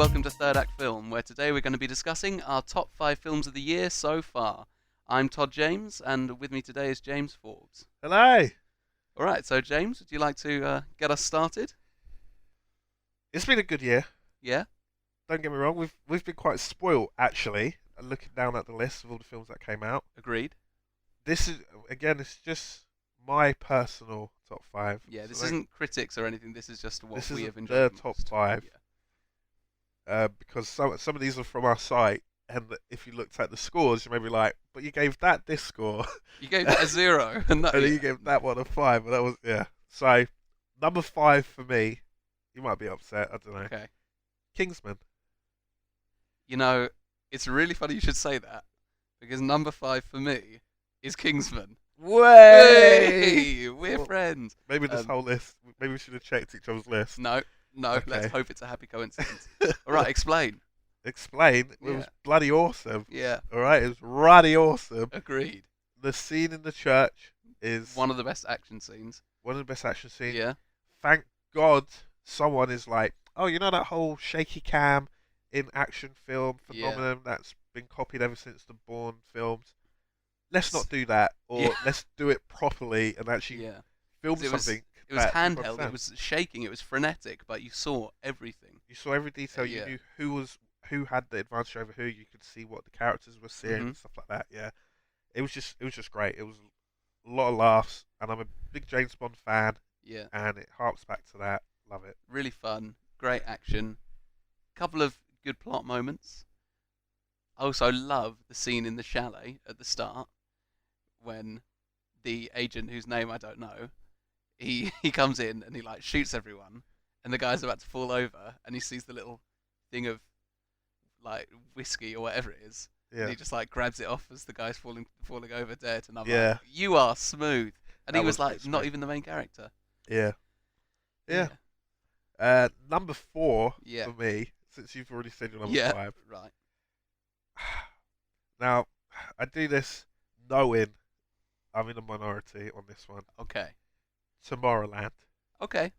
welcome to Third Act Film, where today we're going to be discussing our top 5 films of the year so far. I'm Todd James, and with me today is James Forbes. Hello. Alright, so James, would you like to get us started? It's been a good year. Yeah? Don't get me wrong. We've been quite spoiled actually. Looking down at the list of all the films that came out. Agreed? This is again. It's just my personal top five. Yeah, this So isn't critics or anything, this is just what this we isn't have enjoyed their the top most. five. Yeah. Because some of these are from our site, and if you looked at the scores, you may be like, "But you gave that this score, You gave that a 0, and that, and then yeah. you gave that one a 5." But that was yeah. So number 5 for me. You might be upset. I don't know. Okay. Kingsman. You know, it's really funny you should say that, because number 5 for me is Kingsman. Way. Hey, we're Well, friends. maybe this Um, whole list. Maybe we should have checked each other's list. No, let's Okay. hope it's a happy coincidence. Alright, explain. Explain. It Yeah. was bloody awesome. Yeah, All right, it was bloody awesome. agreed. The scene in the church is One of the best action scenes. one of the best action scenes. Yeah, Thank God someone is like, oh, you know that whole shaky cam in action film Yeah. phenomenon that's been copied ever since the Bourne films. Let's not do that, or Yeah. let's do it properly and actually yeah. film 'Cause it was- something. It was that people handheld, it understand. was shaking, it was frenetic, but you saw everything. You saw every detail. Yeah. You knew who had the advantage over who. You could see what the characters were seeing Mhm. and stuff like that. Yeah, it was just great. It was a lot of laughs, and I'm a big James Bond fan, Yeah, and it harks back to that. Love it. really fun, great action, couple of good plot moments. I also love the scene in the chalet at the start when the agent, whose name I don't know, he comes in and he like shoots everyone, and the guy's about to fall over, and he sees the little thing of like whiskey or whatever it is, and Yeah, he just like grabs it off as the guy's falling over dead, and I'm Yeah. like, you are smooth. And he That was was like pretty not smooth. even the main character. yeah, yeah. Number 4 Yeah. for me, since you've already said your number Yeah. 5. Right. Now, I do this knowing I'm in a minority on this one. Okay. Tomorrowland. Okay.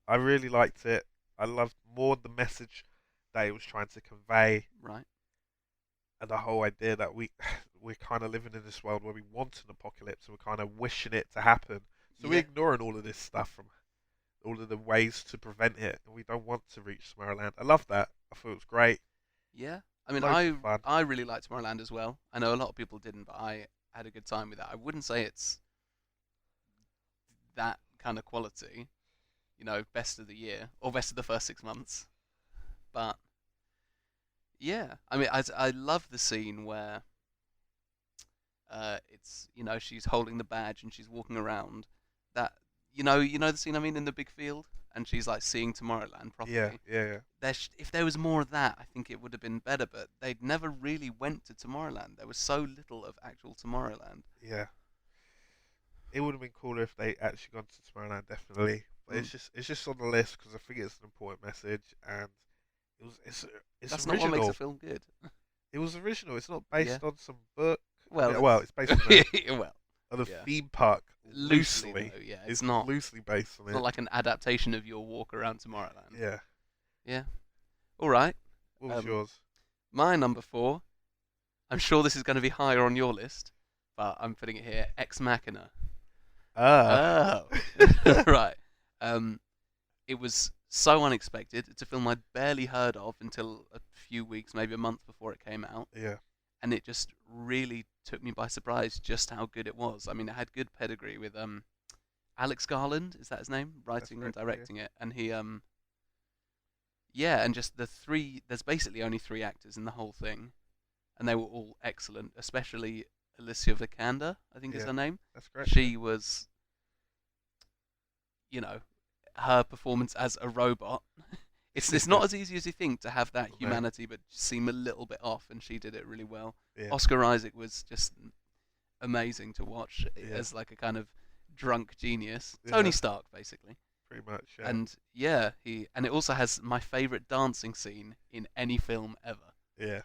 I really liked it. I loved more the message that it was trying to convey, Right. and the whole idea that we're kind of living in this world where we want an apocalypse and we're kind of wishing it to happen. So we're Yeah. ignoring all of this stuff from all of the ways to prevent it, and we don't want to reach Tomorrowland. I love that. I thought it was great. Yeah. I mean, Loads of fun. I really liked Tomorrowland as well. I know a lot of people didn't, but I had a good time with that. I wouldn't say it's that kind of quality, best of the year or best of the first 6 months. But yeah, I mean, I love the scene where it's she's holding the badge and she's walking around. That the scene I mean in the big field, and she's like seeing Tomorrowland properly. Yeah, yeah, yeah. If there was more of that, I think it would have been better. But they'd never really went to Tomorrowland. There was so little of actual Tomorrowland. Yeah. It would have been cooler if they actually gone to Tomorrowland, definitely. But it's just on the list because I think it's an important message, and it's That's original. not what makes a film good. It was original. It's not based Yeah. on some book. Well, Yeah, well, it's based on well, on a yeah. theme park. loosely Loosely, though, yeah. it's Not loosely based on it's it. not like an adaptation of your walk around Tomorrowland. Yeah. Yeah. All right. What was Um, yours? My number 4. I'm sure this is going to be higher on your list, but I'm putting it here. Ex Machina. Ah. Oh. Right. It was so unexpected. It's a film I'd barely heard of until a few weeks, maybe a month before it came out, Yeah. and it just really took me by surprise just how good it was. I mean, it had good pedigree with Alex Garland, is that his name? Writing and correct, yeah. directing it, and he yeah, and just there's basically only 3 actors in the whole thing, and they were all excellent, especially Alicia Vikander, I think is Yeah. her name. That's great. She was, her performance as a robot. It's not as easy as you think to have that No. humanity, but seem a little bit off, and she did it really well. Yeah. Oscar Isaac was just amazing to watch Yeah. as like a kind of drunk genius. Yeah. Tony Stark, basically. Pretty much. Yeah. And yeah, and it also has my favorite dancing scene in any film ever. Yeah.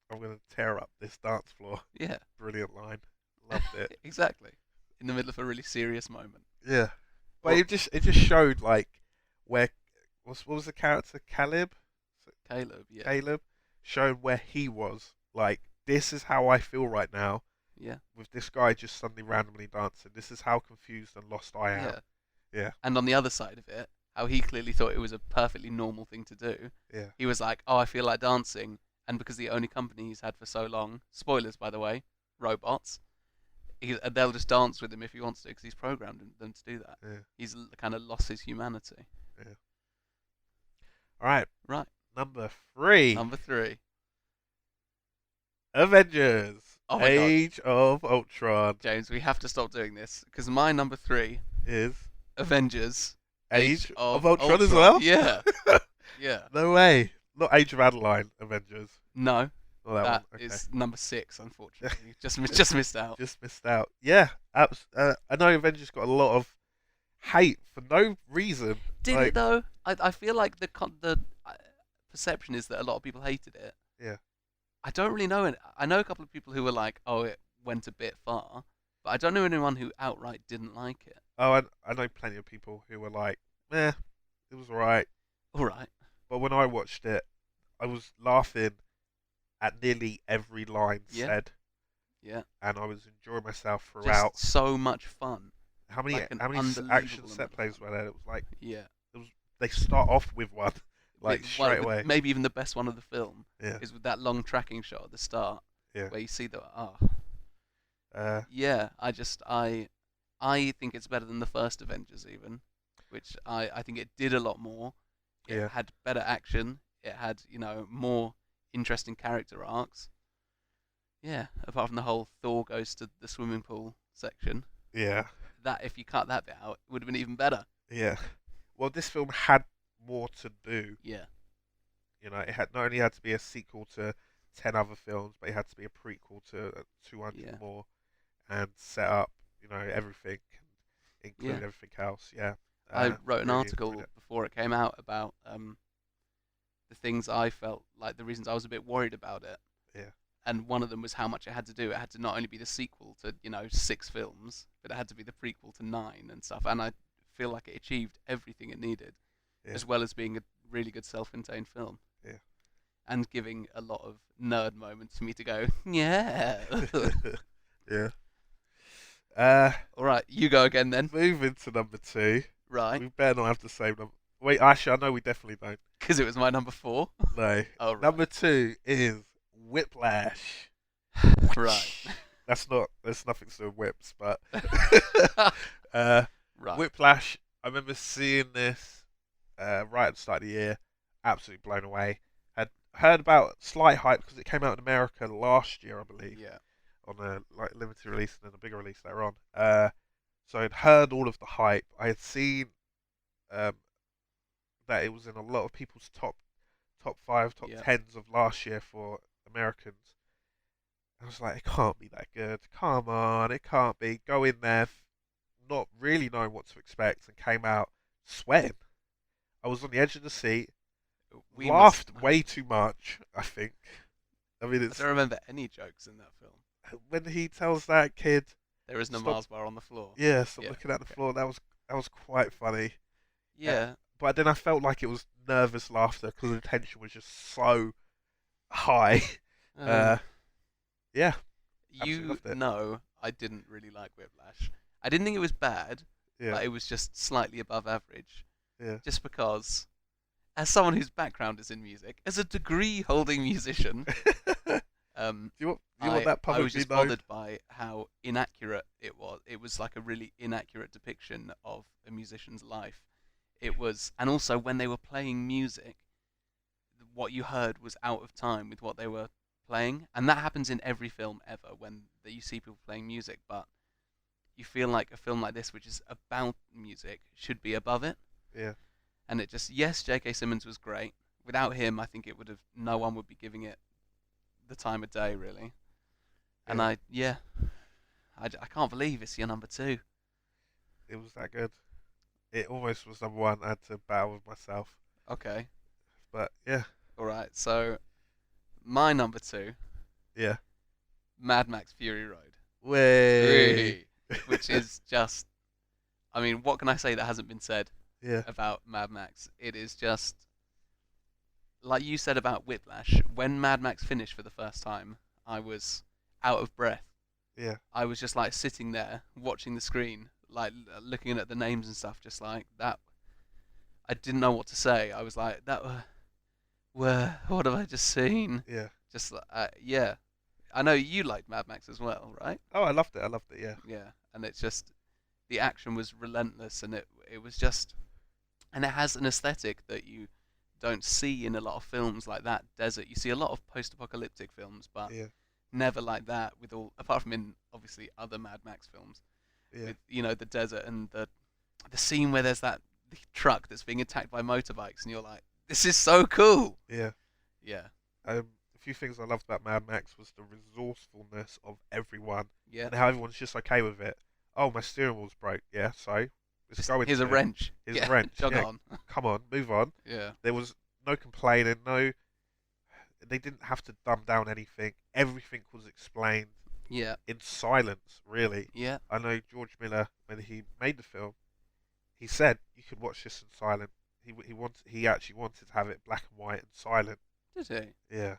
I'm gonna tear up this dance floor. Yeah, Brilliant line. Loved it. exactly. In the middle of a really serious moment. Yeah. But Well- it just showed like where what was the character Caleb? Caleb, yeah. Caleb, showing where he was. Like, this is how I feel right now Yeah. with this guy just suddenly randomly dancing. This is how confused and lost I am. Yeah. Yeah, And on the other side of it, how he clearly thought it was a perfectly normal thing to do. yeah, He was like, "Oh, I feel like dancing," and because the only company he's had for so long, spoilers by the way, robots, they'll just dance with him if he wants to because he's programmed them to do that. yeah, He's kind of lost his humanity. yeah. All right, Right, number 3, number 3. Avengers: Oh my god, Age of Ultron James, we have to stop doing this because my number 3, is Avengers: Age of of Ultron as well. Yeah, yeah. No way. Not Age of Adeline Avengers. No, Not that that one. Okay. is number 6. Unfortunately, just missed out. Just missed out. Yeah. I know Avengers got a lot of hate for no reason. Did like, it though? I feel like the perception is that a lot of people hated it. Yeah. I don't really know it. I know a couple of people who were like, "Oh, it went a bit far," but I don't know anyone who outright didn't like it. Oh, I know plenty of people who were like, "Meh, it was alright." All right. But when I watched it, I was laughing at nearly every line Yeah. said, Yeah. and I was enjoying myself Just throughout. so much fun. How many like an how many unbelievable action amount set of plays fun. were there? It was like Yeah. they start off with one, like Well, straight away. maybe even the best one of the film Yeah, is with that long tracking shot at the start yeah. where you see the Uh, yeah. I think it's better than the first Avengers even, which I think it did a lot more. It Yeah. had better action. It had more interesting character arcs. Yeah, apart from the whole Thor goes to the swimming pool section. yeah, That if you cut that bit out, it would have been even better. yeah. Well, this film had more to do. Yeah, It had not only had to be a sequel to 10 other films, but it had to be a prequel to 200 yeah, more and set up, everything, and include yeah. everything else. Yeah. I wrote an Really enjoyed article it. before it came out about the things I felt like the reasons I was a bit worried about it. Yeah. And one of them was how much it had to do. It had to not only be the sequel to 6 films, but it had to be the prequel to 9 and stuff. And I feel like it achieved everything it needed, Yeah. as well as being a really good self-contained film. Yeah. And giving a lot of nerd moments for me to go, yeah. Yeah. All right, you go again then. Moving to number 2. Right, We better not have the same number. Wait, actually, I know we definitely don't. because it was my number 4. No. Oh, right. Number 2 is Whiplash. Right. There's nothing to do with whips, but Right. Whiplash. I remember seeing this right at the start of the year, absolutely blown away. Had heard about slight hype because it came out in America last year, I believe, Yeah. on a limited release and then a bigger release later on. So I'd heard all of the hype. I had seen um, that it was in a lot of people's top 5, top Yeah. 10s of last year for Americans. I was like, it can't be that good. Come on, it can't be. Go in there, not really knowing what to expect, and came out sweating. I was on the edge of the seat, We laughed must. way too much, I think. I mean, I it's don't remember any jokes in that film. when he tells that kid, There is no Stop. Mars bar on the floor. yeah, stop Yeah, looking at the okay. floor. That was quite funny. Yeah. But then I felt like it was nervous laughter because the tension was just so high. Yeah, absolutely You loved it. know, I didn't really like Whiplash. I didn't think it was bad, Yeah, but it was just slightly above average. yeah. Just because, as someone whose background is in music, as a degree-holding musician, Do you want that I publicly was just known? bothered by how inaccurate it was. It was like a really inaccurate depiction of a musician's life. It was, and also when they were playing music, what you heard was out of time with what they were playing, and that happens in every film ever when you see people playing music. But you feel like a film like this, which is about music, should be above it. Yeah, And it just, yes, J.K. Simmons was great. Without him, I think it would have, no one would be giving it the time of day, really. And yeah. I can't believe it's your number 2. It was that good. It almost was number 1. I had to battle with myself, Okay, but yeah, all right. So my number 2, yeah. Mad Max Fury Road. Way. Which is just, I mean, what can I say that hasn't been said Yeah, about Mad Max? It is just, like you said about Whiplash, when Mad Max finished for the first time, I was out of breath. Yeah, I was just like sitting there watching the screen, like looking at the names and stuff, just like that. I didn't know what to say. I was like, that. Where? What have I just seen? yeah. Just yeah. I know you liked Mad Max as well, right? Oh, I loved it. I loved it. Yeah, Yeah, and it's just the action was relentless, and it was just, and it has an aesthetic that you don't see in a lot of films like that. Desert. You see a lot of post-apocalyptic films, but yeah, never like that. With all apart from in obviously other Mad Max films, yeah, with the desert and the scene where there's that the truck that's being attacked by motorbikes, and you're like, this is so cool. yeah. Yeah, A few things I loved about Mad Max was the resourcefulness of everyone yeah. and how everyone's just okay with it. Oh, my steering wheel's broke. Yeah, so it's Just going here's a to. wrench. Here's a Yeah, wrench. jog Yeah, on. come on, move on. Yeah, There was no complaining. No, they didn't have to dumb down anything. Everything was explained yeah, in silence. Really, yeah. I know George Miller when he made the film, he said you could watch this in silent. He actually wanted to have it black and white and silent. Did he? Yeah.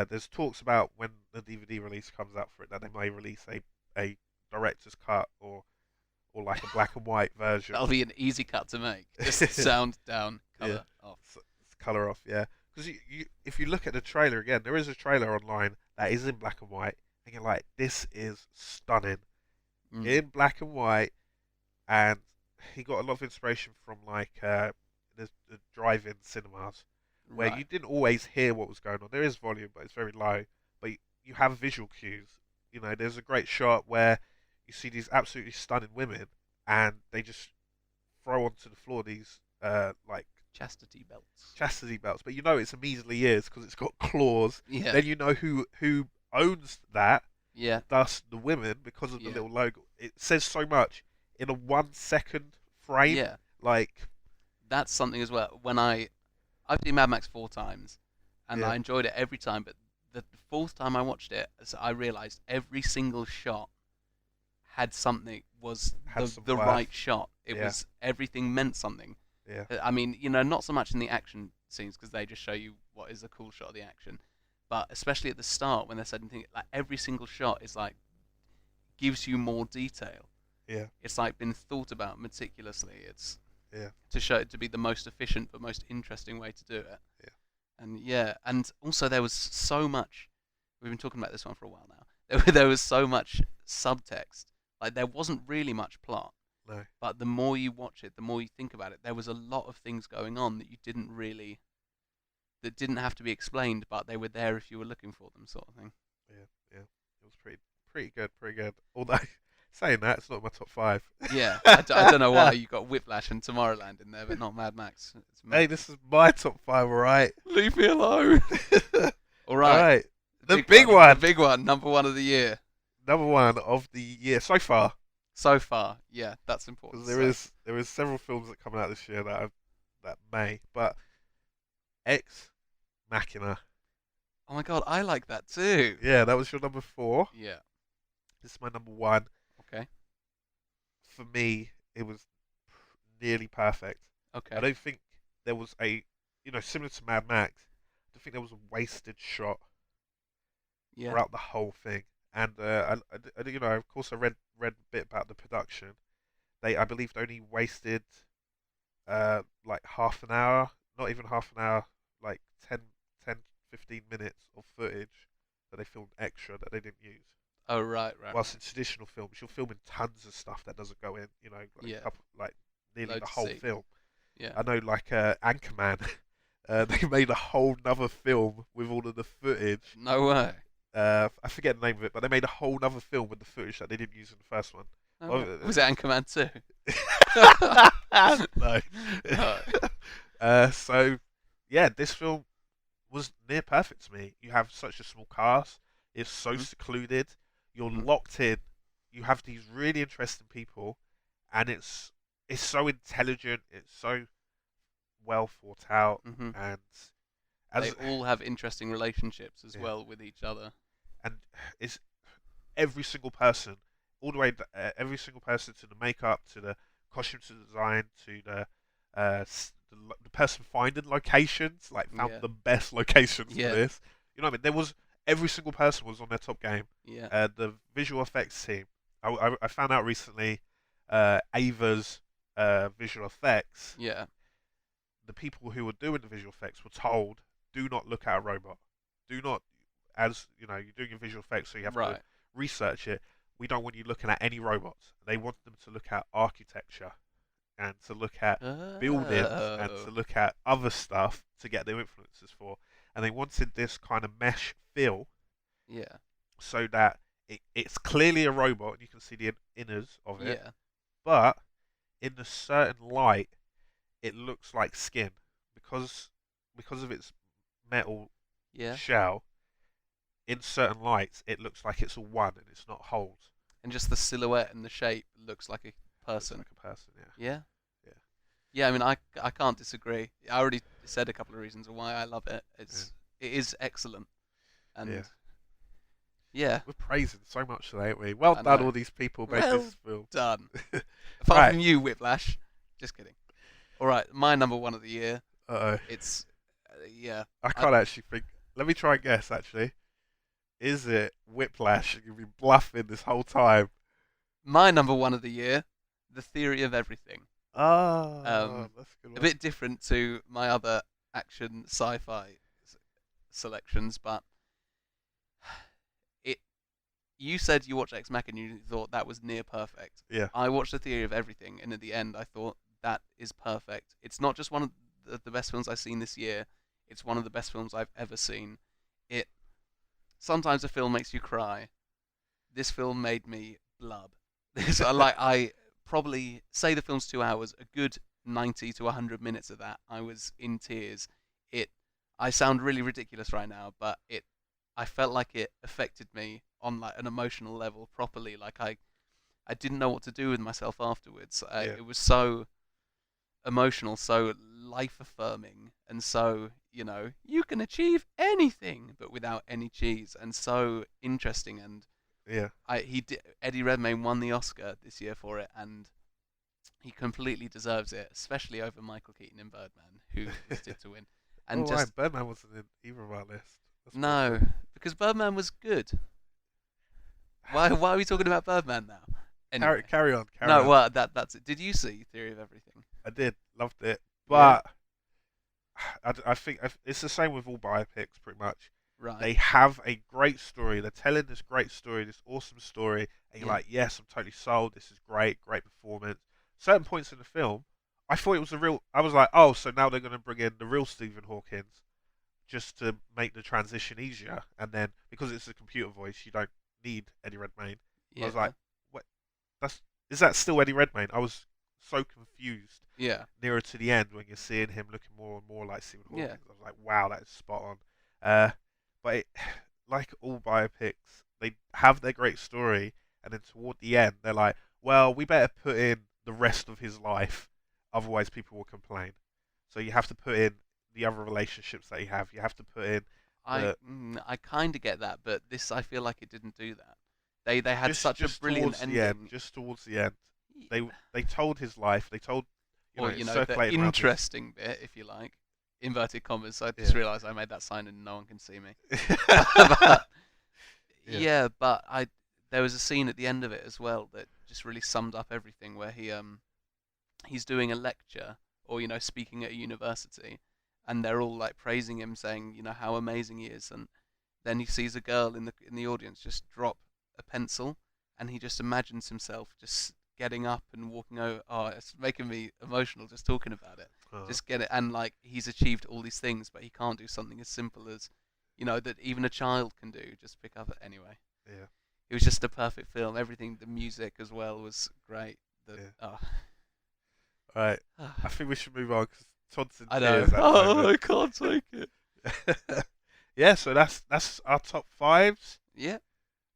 There's talks about when the DVD release comes out for it that they may release a director's cut or like a black and white version. That'll be an easy cut to make. Just sound down, Yeah, color off. color off. Yeah, because if you look at the trailer again, there is a trailer online that is in black and white, and you're like, this is stunning Mm. in black and white, and he got a lot of inspiration from like the drive-in cinemas where you Right. didn't always hear what was going on. There is volume, but it's very low. But you have visual cues. You know, there's a great shot where you see these absolutely stunning women, and they just throw onto the floor these like Chastity belts. chastity belts. But you know it's immediately is because it's got claws. Yeah. Then you know who owns that. Yeah. Thus, the women, because of the Yeah. little logo, it says so much in a 1 second frame. Yeah. Like, That's something as well. I've seen Mad Max 4 times, and yeah, I enjoyed it every time. But the fourth time I watched it, I realized every single shot had something. Was had the some the worth. right shot. It Yeah. was everything meant something. Yeah, I mean, not so much in the action scenes because they just show you what is a cool shot of the action, but especially at the start when they're setting things, like every single shot is like gives you more detail. yeah, It's like been thought about meticulously. It's yeah, to show it to be the most efficient but most interesting way to do it. yeah. And yeah, and also there was so much. We've been talking about this one for a while now. There was so much subtext. Like there wasn't really much plot. No, But the more you watch it, the more you think about it. There was a lot of things going on that you didn't really, that didn't have to be explained, but they were there if you were looking for them, sort of thing. yeah, yeah. It was pretty good, pretty good. Although saying that, it's not my top five. Yeah, I don't know why you got Whiplash and Tomorrowland in there, but not Mad Max. Hey, this is my top five, all right. Leave me alone. All All right, right, the big one, the big one, #1 of the year number one of the year so far. so far. Yeah, that's important. Because there is several films that come out this year that may, but Ex Machina. Oh my god, I like that too. Yeah, that was your number four. Yeah. This is my number one. Okay. For me, it was nearly perfect. Okay. I don't think there was similar to Mad Max. I don't think there was a wasted shot Yeah. throughout the whole thing. And of course, I read a bit about the production. I believe, only wasted like half an hour, not even half an hour, like 15 minutes of footage that they filmed extra that they didn't use. Oh right. Whilst in traditional films, you're filming tons of stuff that doesn't go in. Like Yeah. nearly Loads the to whole see. film. Yeah. I know, like Anchorman, they made a whole nother film with all of the footage. No way. I forget the name of it, but they made a whole nother film with the footage that they didn't use in the first one. No Oh, way. Was it Anchorman 2? No. So, yeah, this film was near perfect to me. You have such a small cast. It's so Mhm. secluded. You're Mhm. locked in. You have these really interesting people, and it's so intelligent. It's so well thought out, Mhm. and They as all have interesting relationships as Yeah. well with each other. and it's every single person, all the way, every single person, to the makeup, to the costume, to the design, to the person finding locations like found Yeah. the best locations for Yeah. this. You know what I mean? There was every single person was on their top game. Yeah. The visual effects team. I found out recently, Ava's visual effects. Yeah. The people who were doing the visual effects were told, do not look at a robot. Do not, as you know, you're doing your visual effects, so you have to Right. research it. We don't want you looking at any robots. They want them to look at architecture and to look at buildings and Oh. to look at other stuff to get their influences for. And they wanted this kind of mesh feel Yeah. so that it's clearly a robot and you can see the inners of it, Yeah. but in a certain light, it looks like skin because of its metal Yeah. shell. In certain lights, it looks like it's a one and it's not holes. And just the silhouette and the shape looks like a Looks person. like a person, yeah. Yeah. Yeah. Yeah. I mean, I can't disagree. I already said a couple of reasons why I love it. Yeah. It is excellent, and Yeah. yeah, We're praising so much today, aren't we? Well I done, know. all these people made Well this film. done. Apart Right. from you, Whiplash. Just kidding. All right, my number one of the year. Uh-oh. It's yeah. I can't actually think. Let me try and guess, actually. Is it Whiplash? You've been bluffing this whole time. My number one of the year, The Theory of Everything. Ah, that's a good A one. bit different to my other action sci-fi selections, but it. You said you watched Ex Machina and you thought that was near perfect. Yeah. I watched The Theory of Everything, and at the end, I thought that is perfect. It's not just one of the best films I've seen this year. It's one of the best films I've ever seen. It sometimes a film makes you cry. This film made me blub. This I probably say the film's 2 hours. A good 90 to 100 minutes of that, I was in tears. It. I sound really ridiculous right now, but it. I felt like it affected me on like an emotional level properly. Like I didn't know what to do with myself afterwards. Yeah. It was so emotional, so life affirming, and so you can achieve anything, but without any cheese, and so interesting. And Yeah. Eddie Redmayne won the Oscar this year for it, and he completely deserves it, especially over Michael Keaton in Birdman, who was tipped to win. And Oh, right. Birdman wasn't in either of our lists. That's no, pretty because Birdman was good. cool. Why are we talking about Birdman now? Anyway, Carry on. Carry no, on. well that's it. Did you see Theory of Everything? I did. Loved it. Yeah. But I think it's the same with all biopics, pretty much. Right. They have a great story. They're telling this great story, this awesome story, and you're Yeah. like, yes, I'm totally sold. This is great, great performance. Certain points in the film, I thought it was the real. I was like, oh, so now they're going to bring in the real Stephen Hawkins just to make the transition easier. And then because it's a computer voice, you don't need Eddie Redmayne. I was like, what? Is that still Eddie Redmayne? I was so confused yeah. nearer to the end when you're seeing him looking more and more like Stephen Hawking. Yeah. I was like, wow, that is spot on. But like all biopics, they have their great story, and then toward the end, they're like, well, we better put in the rest of his life, otherwise people will complain. So you have to put in the other relationships that you have. You have to put in I kind of get that, but this I feel like it didn't do that. They had such a brilliant towards ending. the end. Just towards the end, they told his life. They told or the circulating around this- interesting bit, if you like, inverted commas. I just Yeah. realised I made that sign and no one can see me. Yeah. Yeah, but there was a scene at the end of it as well that just really summed up everything, where he's doing a lecture or speaking at a university, and they're all like praising him, saying how amazing he is, and then he sees a girl in the audience just drop a pencil, and he just imagines himself just getting up and walking over. Oh, it's making me emotional just talking about it. Oh. Just get it, and like he's achieved all these things, but he can't do something as simple as that even a child can do. Just pick up anyway. Yeah. It was just a perfect film. Everything, the music as well was great. All right. I think we should move on because Todd's in I know. tears at the Oh, moment. I can't take it. Yeah, so that's our top fives. Yeah.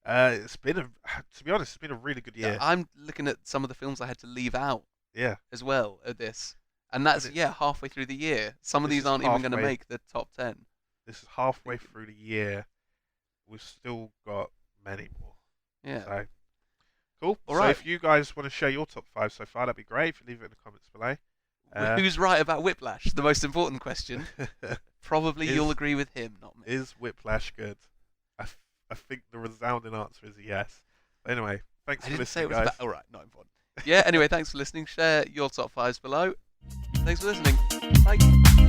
To be honest, it's been a really good year. I'm looking at some of the films I had to leave out Yeah. as well at this, and that's halfway through the year. Some of This these is aren't even going to halfway. make the top 10. This is halfway through the year. We've still got many more. Yeah. So cool. All So right. if you guys want to share your top five so far, that'd be great. If you leave it in the comments below. Who's right about Whiplash? The most important question. Probably Is- you'll agree with him, not me. Is Whiplash good? I think the resounding answer is yes. But anyway, thanks I for didn't say listening, it was guys. about. All right, not important. Yeah. Anyway, thanks for listening. Share your top fives below. Thanks for listening. Bye.